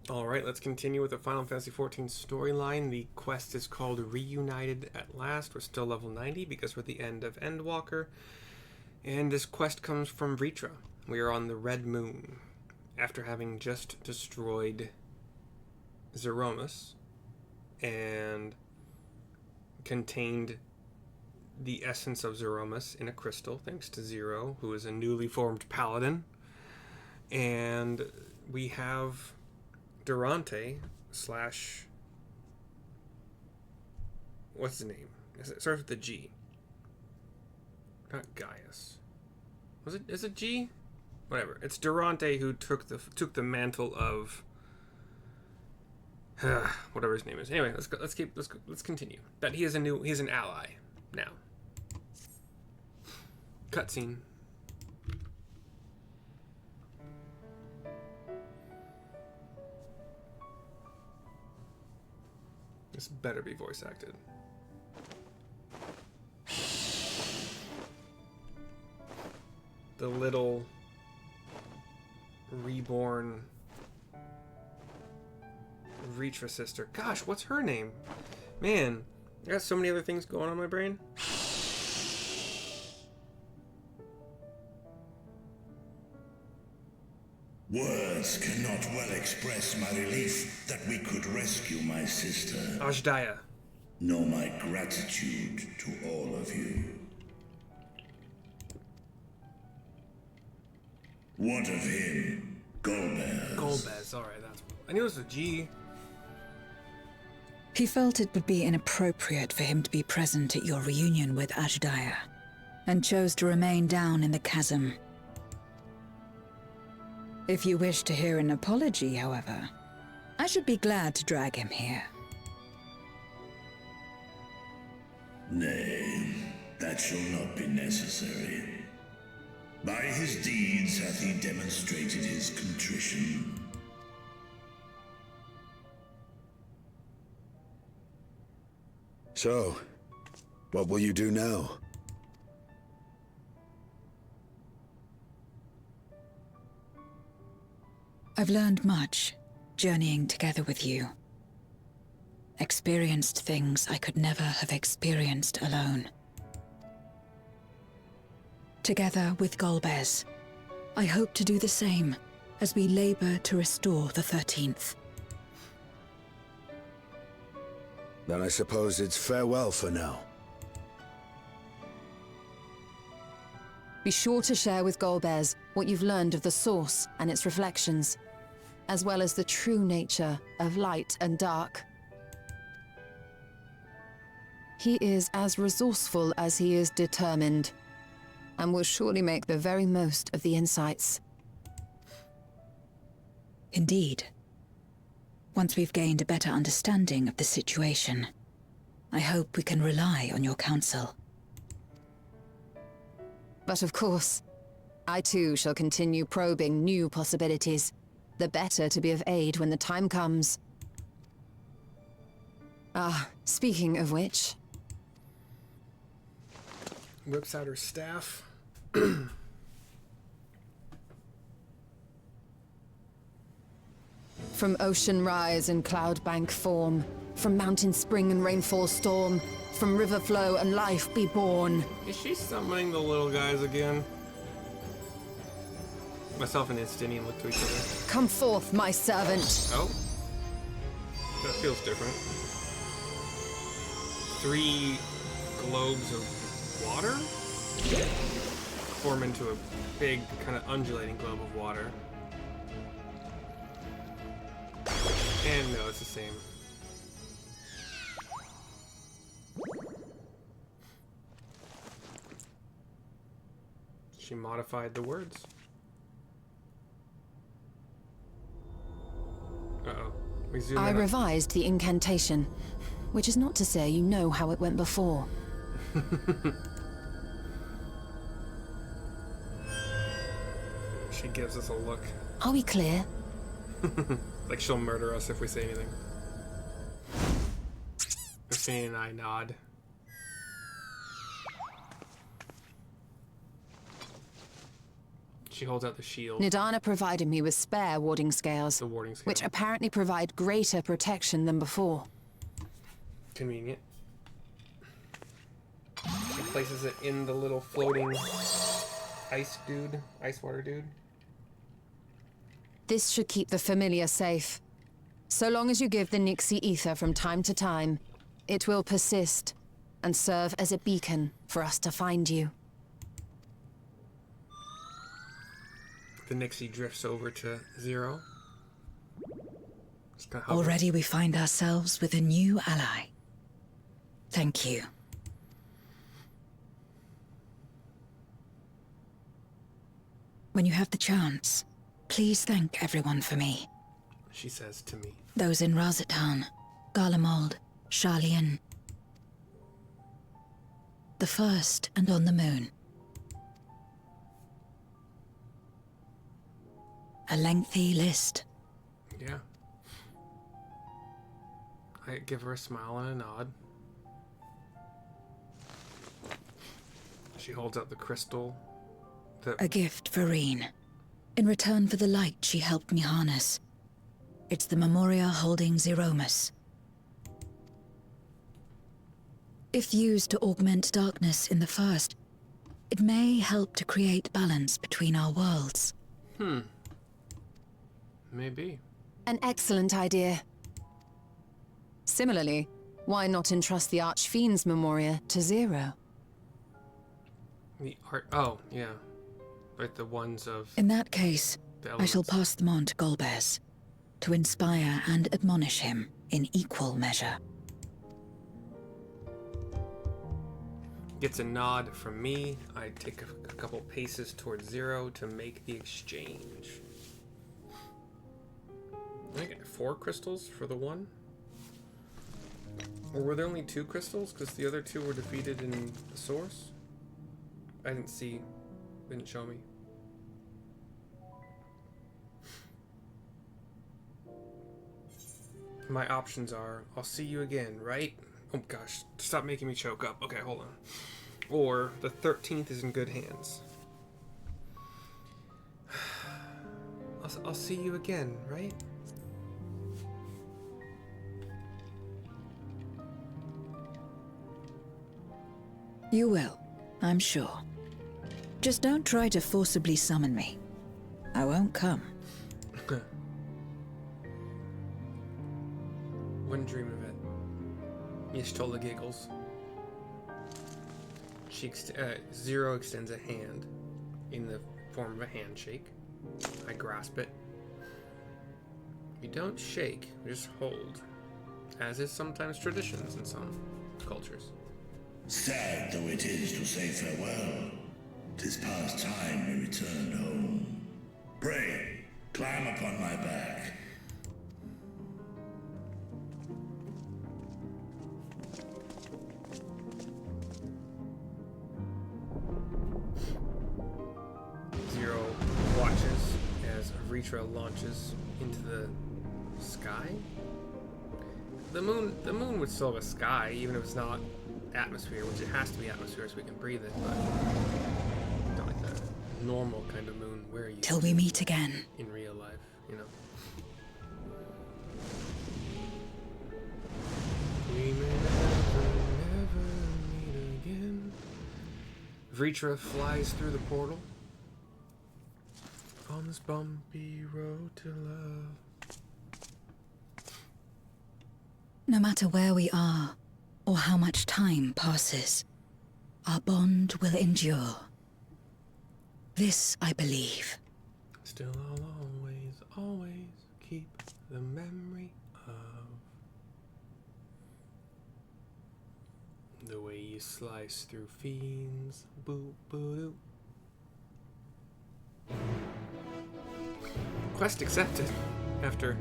Alright, let's continue with the Final Fantasy XIV storyline. The quest is called Reunited at Last. We're still level 90 because we're at the end of Endwalker. And this quest comes from Vritra. We are on the Red Moon. After having just destroyed Zeromus and contained the essence of Zeromus in a crystal, thanks to Zero, who is a newly formed paladin. And we have Durante slash... what's his name? It starts with a G. Not Gaius. Was it? Is it G? Whatever. It's Durante who took the mantle of whatever his name is. Anyway, let's continue. That he's an ally now. Cutscene. This better be voice acted. The little reborn Vritra sister. Gosh, what's her name? Man, I got so many other things going on in my brain. Words cannot well express my relief that we could rescue my sister. Ajdaya. Nor my gratitude to all of you. What of him? Golbez. Golbez, alright, that's... I knew it was a G. He felt it would be inappropriate for him to be present at your reunion with Ajdaya, and chose to remain down in the chasm. If you wish to hear an apology, however, I should be glad to drag him here. Nay, that shall not be necessary. By his deeds hath he demonstrated his contrition. So, what will you do now? I've learned much, journeying together with you. Experienced things I could never have experienced alone. Together with Golbez, I hope to do the same as we labor to restore the 13th. Then I suppose it's farewell for now. Be sure to share with Golbez what you've learned of the Source and its reflections, as well as the true nature of light and dark. He is as resourceful as he is determined, and will surely make the very most of the insights. Indeed. Once we've gained a better understanding of the situation, I hope we can rely on your counsel. But of course, I too shall continue probing new possibilities, the better to be of aid when the time comes. Ah, speaking of which... Whips out her staff. From ocean rise and cloud bank form, from mountain spring and rainfall storm, from river flow and life be born. Is she summoning the little guys again? Myself and Istinian look to each other. Come forth, my servant. Oh? That feels different. 3 globes of water? Form into a big, kind of undulating globe of water. And no, it's the same. She modified the words. Uh-oh. We zoom I in on- revised the incantation, which is not to say you know how it went before. She gives us a look. Are we clear? Like she'll murder us if we say anything. Christine and I nod. She holds out the shield. Nidana provided me with spare warding scales, The warding scale. which apparently provide greater protection than before. Convenient. She places it in the little floating ice water dude. This should keep the familiar safe. So long as you give the Nixie ether from time to time, it will persist and serve as a beacon for us to find you. The Nixie drifts over to Zero. Just gonna hover. Already we find ourselves with a new ally. Thank you. When you have the chance, please thank everyone for me. She says to me. Those in Razatan, Garlemald, Sharlayan. The first and on the moon. A lengthy list. Yeah. I give her a smile and a nod. She holds out the crystal. A gift for Reen. In return for the light she helped me harness. It's the Memoria holding Zeromus. If used to augment darkness in the first, it may help to create balance between our worlds. Maybe. An excellent idea. Similarly, why not entrust the Archfiend's Memoria to Zero? The art. Oh, yeah. Like the ones of. In that case, the I shall elements. pass them on to Golbez, to inspire and admonish him in equal measure. Gets a nod from me. I take a couple paces towards Zero to make the exchange. I get 4 crystals for the one? Or were there only 2 crystals? Because the other 2 were defeated in the source? I didn't see. Didn't show me. My options are, I'll see you again, right? Oh gosh, stop making me choke up. Okay, hold on. Or, the 13th is in good hands. I'll see you again, right? You will, I'm sure. Just don't try to forcibly summon me. I won't come. Wouldn't dream of it. Y'shtola giggles. Zero extends a hand in the form of a handshake. I grasp it. We don't shake, we just hold. As is sometimes traditions in some cultures. Sad though it is to say farewell, 'tis past time we return home. Pray, climb upon my back. Zero watches as Ritra launches into the sky. The moon would still have a sky, even if it's not atmosphere, which it has to be atmosphere so we can breathe it, but not like the normal kind of moon where you Till we meet again. in real life, you know. We may never meet again. Vritra flies through the portal on this bumpy road to love. No matter where we are, or how much time passes, our bond will endure. This I believe. Still I'll always keep the memory of the way you slice through fiends. Boop boop. Quest accepted after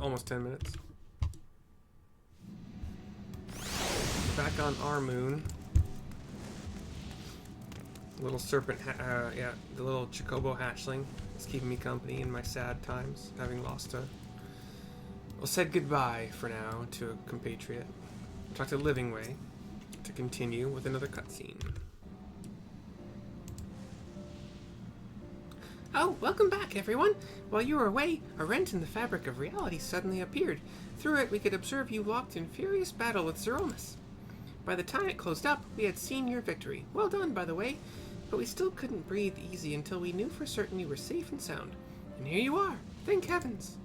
almost 10 minutes. Back on our moon. Little serpent, yeah, the little Chocobo hatchling is keeping me company in my sad times, having lost a. Well, said goodbye for now to a compatriot. Talk to Livingway to continue with another cutscene. Oh, welcome back, everyone! While you were away, a rent in the fabric of reality suddenly appeared. Through it, we could observe you locked in furious battle with Zeromus. By the time it closed up, we had seen your victory. Well done, by the way. But we still couldn't breathe easy until we knew for certain you were safe and sound. And here you are. Thank heavens.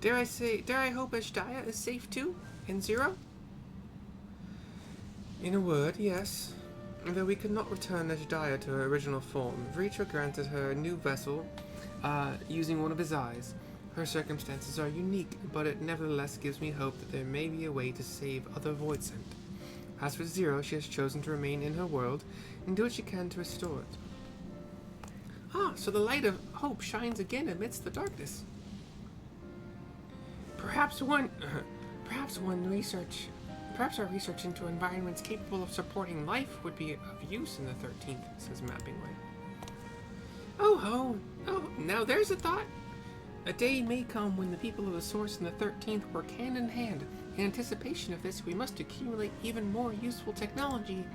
Dare I hope Ashdaya is safe too? And Zero? In a word, yes. Though we could not return Ashdaya to her original form, Vritra granted her a new vessel, using one of his eyes. Her circumstances are unique, but it nevertheless gives me hope that there may be a way to save other Voidsent. As for Zero, she has chosen to remain in her world and do what she can to restore it. Ah, so the light of hope shines again amidst the darkness. Perhaps our research into environments capable of supporting life would be of use in the 13th, says Mappingway. Oh, now there's a thought. A day may come when the people of the Source and the 13th work hand in hand. In anticipation of this, we must accumulate even more useful technology.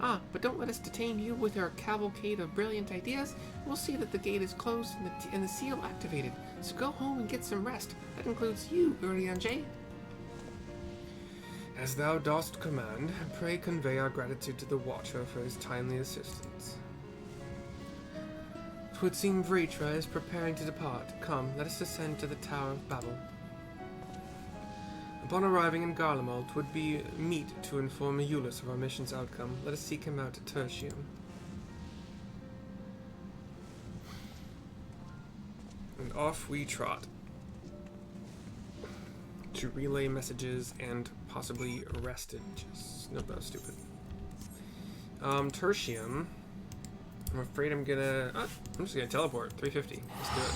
Ah, but don't let us detain you with our cavalcade of brilliant ideas. We'll see that the gate is closed and the seal activated. So go home and get some rest. That includes you, Urianger. As thou dost command, pray convey our gratitude to the Watcher for his timely assistance. 'Twould seem Vritra is preparing to depart. Come, let us ascend to the Tower of Babel. Upon arriving in Garlemald, 'twould be meet to inform Aulus of our mission's outcome. Let us seek him out at Tertium. And off we trot. To relay messages and possibly arrested. Nope, that was stupid. Tertium. I'm afraid I'm just gonna teleport. 350. Let's do it.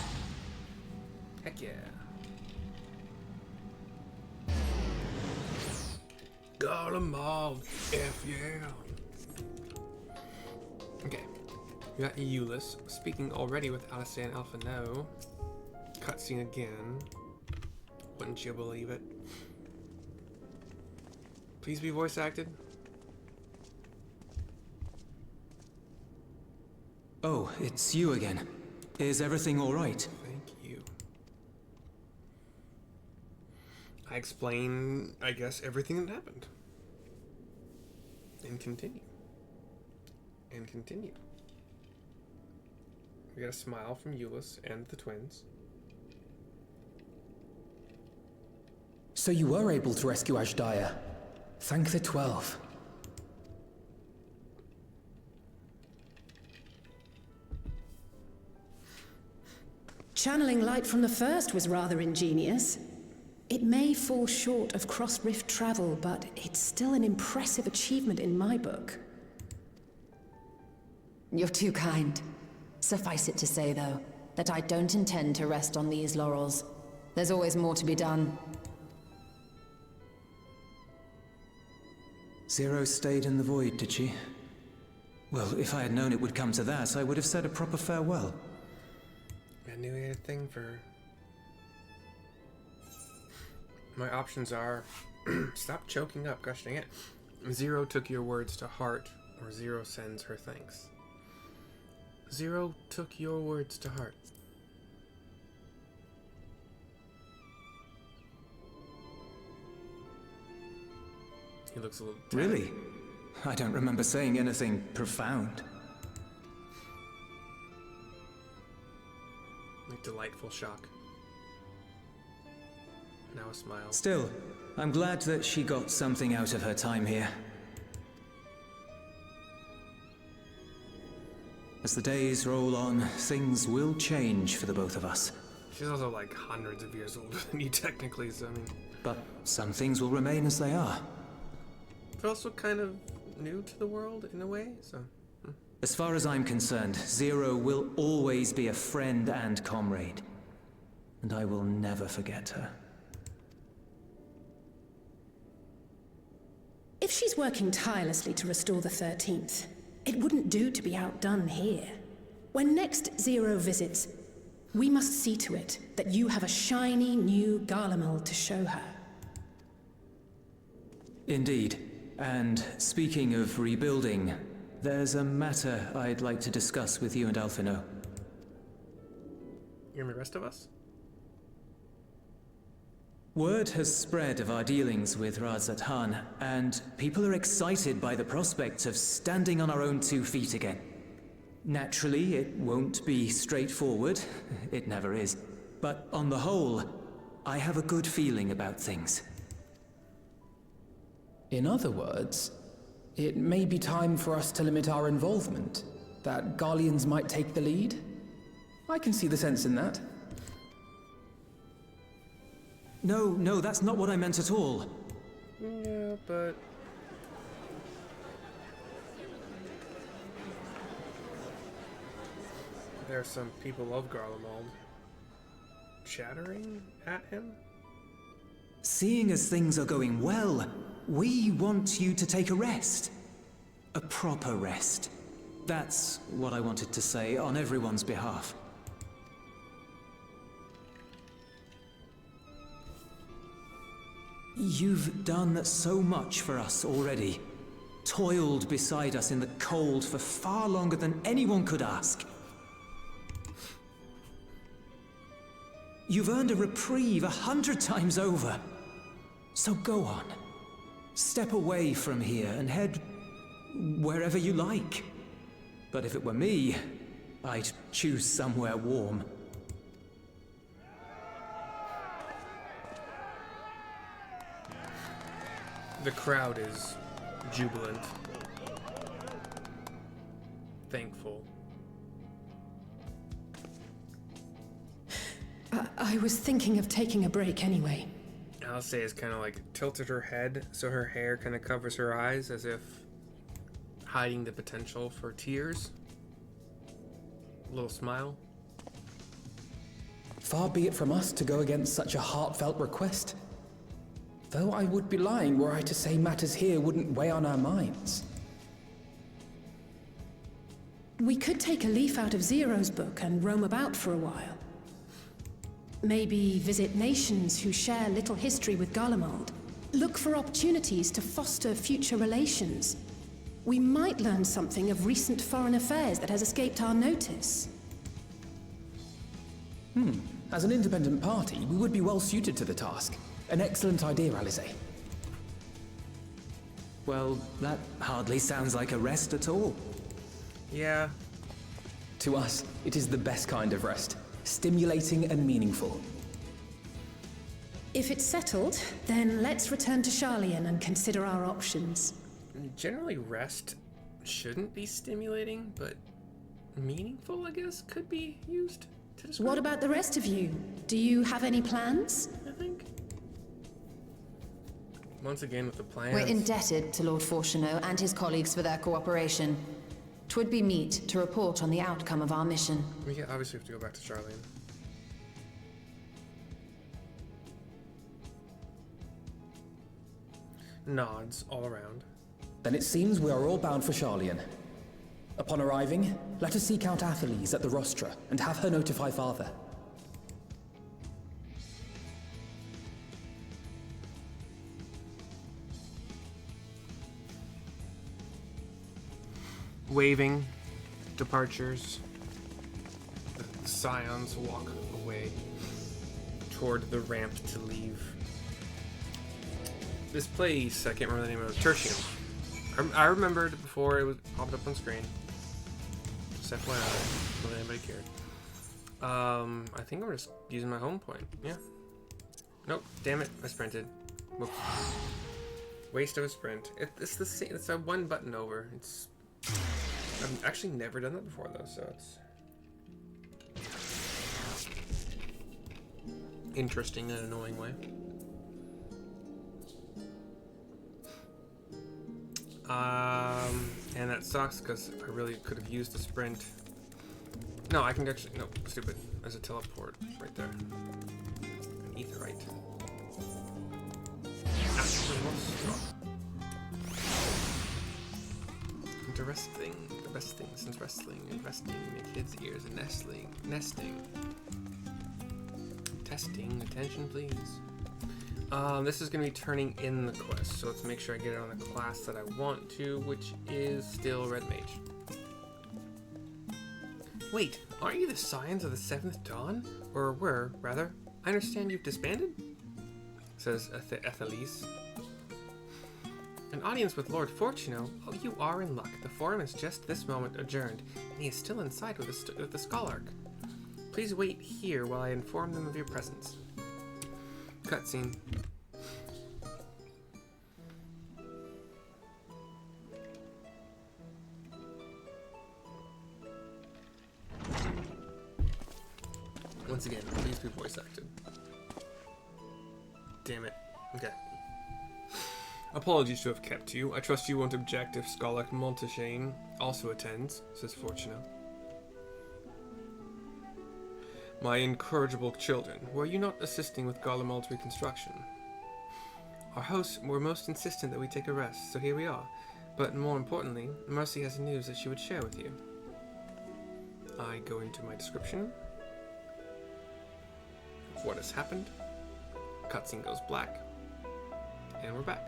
Heck yeah. Garlemald. F yeah. Okay. We got Aulus speaking already with Alistair and Alphino. Cutscene again. Wouldn't you believe it? Please be voice acted. Oh, it's you again. Is everything all right? Thank you. I explain, I guess, everything that happened. And continue. And continue. We got a smile from Aulus and the twins. So you were able to rescue Ashdaya. Thank the 12. Channeling light from the first was rather ingenious. It may fall short of cross-rift travel, but it's still an impressive achievement in my book. You're too kind. Suffice it to say, though, that I don't intend to rest on these laurels. There's always more to be done. Zero stayed in the void, did she? Well, if I had known it would come to that, I would have said a proper farewell. I knew he had a thing for her. My options are stop choking up, gosh dang it. Zero took your words to heart, or Zero sends her thanks. Zero took your words to heart. He looks a little tatted. Really? I don't remember saying anything profound. Like delightful shock. Now a smile. Still, I'm glad that she got something out of her time here. As the days roll on, things will change for the both of us. She's also like hundreds of years older than you technically, so I mean... But some things will remain as they are. They're also kind of new to the world in a way, so... As far as I'm concerned, Zero will always be a friend and comrade. And I will never forget her. If she's working tirelessly to restore the 13th, it wouldn't do to be outdone here. When next Zero visits, we must see to it that you have a shiny new Garlemald to show her. Indeed. And speaking of rebuilding, there's a matter I'd like to discuss with you and Alphino. You and the rest of us? Word has spread of our dealings with Razat Han, and people are excited by the prospect of standing on our own 2 feet again. Naturally, it won't be straightforward. It never is. But on the whole, I have a good feeling about things. In other words, it may be time for us to limit our involvement, that Garleans might take the lead. I can see the sense in that. No, that's not what I meant at all. Yeah, but... there are some people of Garlemald chattering at him? Seeing as things are going well, we want you to take a rest. A proper rest. That's what I wanted to say on everyone's behalf. You've done so much for us already. Toiled beside us in the cold for far longer than anyone could ask. You've earned a reprieve 100 times over. So go on. Step away from here and head wherever you like. But if it were me, I'd choose somewhere warm. The crowd is jubilant. Thankful. I was thinking of taking a break anyway. Alice is kind of like tilted her head so her hair kind of covers her eyes as if hiding the potential for tears. A little smile. Far be it from us to go against such a heartfelt request. Though I would be lying were I to say matters here wouldn't weigh on our minds. We could take a leaf out of Zero's book and roam about for a while. Maybe visit nations who share little history with Garlemald. Look for opportunities to foster future relations. We might learn something of recent foreign affairs that has escaped our notice. As an independent party, we would be well suited to the task. An excellent idea, Alize. Well, that hardly sounds like a rest at all. Yeah. To us, it is the best kind of rest. Stimulating and meaningful. If it's settled, then let's return to Sharlayan and consider our options. Generally, rest shouldn't be stimulating, but meaningful, I guess, could be used to describe. What about the rest of you? Do you have any plans? I think. Once again with the plans. We're indebted to Lord Fortuneau and his colleagues for their cooperation. 'Twould be meet to report on the outcome of our mission. We obviously have to go back to Sharlayan. Nods all around. Then it seems we are all bound for Sharlayan. Upon arriving, let us seek out Atheles at the rostra and have her notify Father. Waving, departures. The scions walk away toward the ramp to leave. This place, I can't remember the name of it, Tertium. I remembered before it was popped up on screen. Just FYI, not that anybody cared. I think I'm just using my home point. Yeah. Nope. Damn it! I sprinted. Whoops. Waste of a sprint. It's the same. It's a one button over. It's. I've actually never done that before though, so it's interesting in an annoying way. And that sucks because I really could have used a sprint. No, I can actually, no, stupid. There's a teleport right there. An etherite. Interesting. The best thing since wrestling, investing in your kids' ears and nesting. Testing, attention please. This is going to be turning in the quest, so let's make sure I get it on the class that I want to, which is still Red Mage. Wait, aren't you the Scions of the Seventh Dawn? Or were, rather. I understand you've disbanded? Says Ethelise. An audience with Lord Fortuno? Oh, you are in luck. The forum is just this moment adjourned, and he is still inside with the Scholarch. Please wait here while I inform them of your presence. Cutscene. Once again, please be voice acted. Damn it. Okay. Apologies to have kept you. I trust you won't object if Scholarch Montaigne also attends, says Fortuno. My incorrigible children, were you not assisting with Garlemald's reconstruction? Our hosts were most insistent that we take a rest, so here we are. But more importantly, Mercy has news that she would share with you. I go into my description of what has happened. Cutscene goes black. And we're back.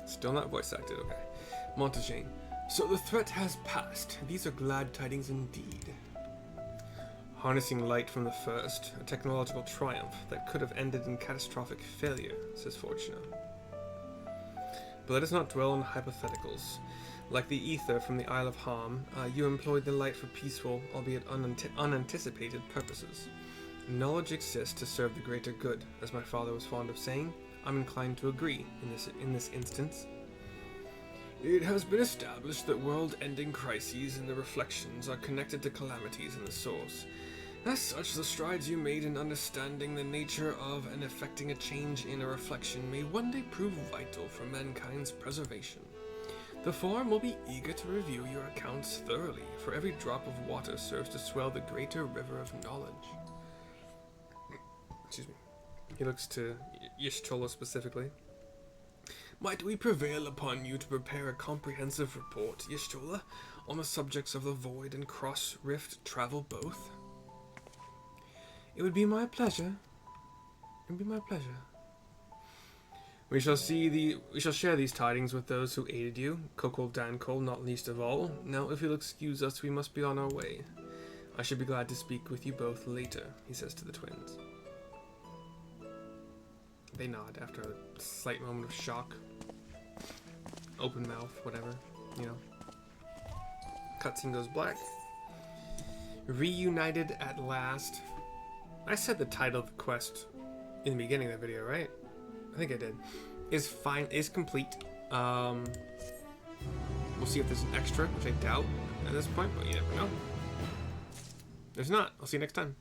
Still not voice acted, okay. Montaigne. So the threat has passed. These are glad tidings indeed. Harnessing light from the first, a technological triumph that could have ended in catastrophic failure, says Fortuno. But let us not dwell on hypotheticals. Like the ether from the Isle of Harm, you employed the light for peaceful, albeit unanticipated purposes. Knowledge exists to serve the greater good, as my father was fond of saying. I'm inclined to agree in this instance. It has been established that world-ending crises and their reflections are connected to calamities in the source. As such, the strides you made in understanding the nature of and effecting a change in a reflection may one day prove vital for mankind's preservation. The Forum will be eager to review your accounts thoroughly, for every drop of water serves to swell the greater river of knowledge. Excuse me. He looks to Y'shtola specifically. Might we prevail upon you to prepare a comprehensive report, Y'shtola, on the subjects of the Void and Cross Rift travel both? It would be my pleasure. It would be my pleasure. We shall share these tidings with those who aided you, Kokol Dankol not least of all. Now, if you'll excuse us, we must be on our way. I should be glad to speak with you both later, he says to the twins. They nod after a slight moment of shock. Open mouth, whatever, you know. Cutscene goes black. Reunited at last. I said the title of the quest in the beginning of the video, right? I think I did. Is complete. We'll see if there's an extra, which I doubt at this point, but you never know. There's not. I'll see you next time.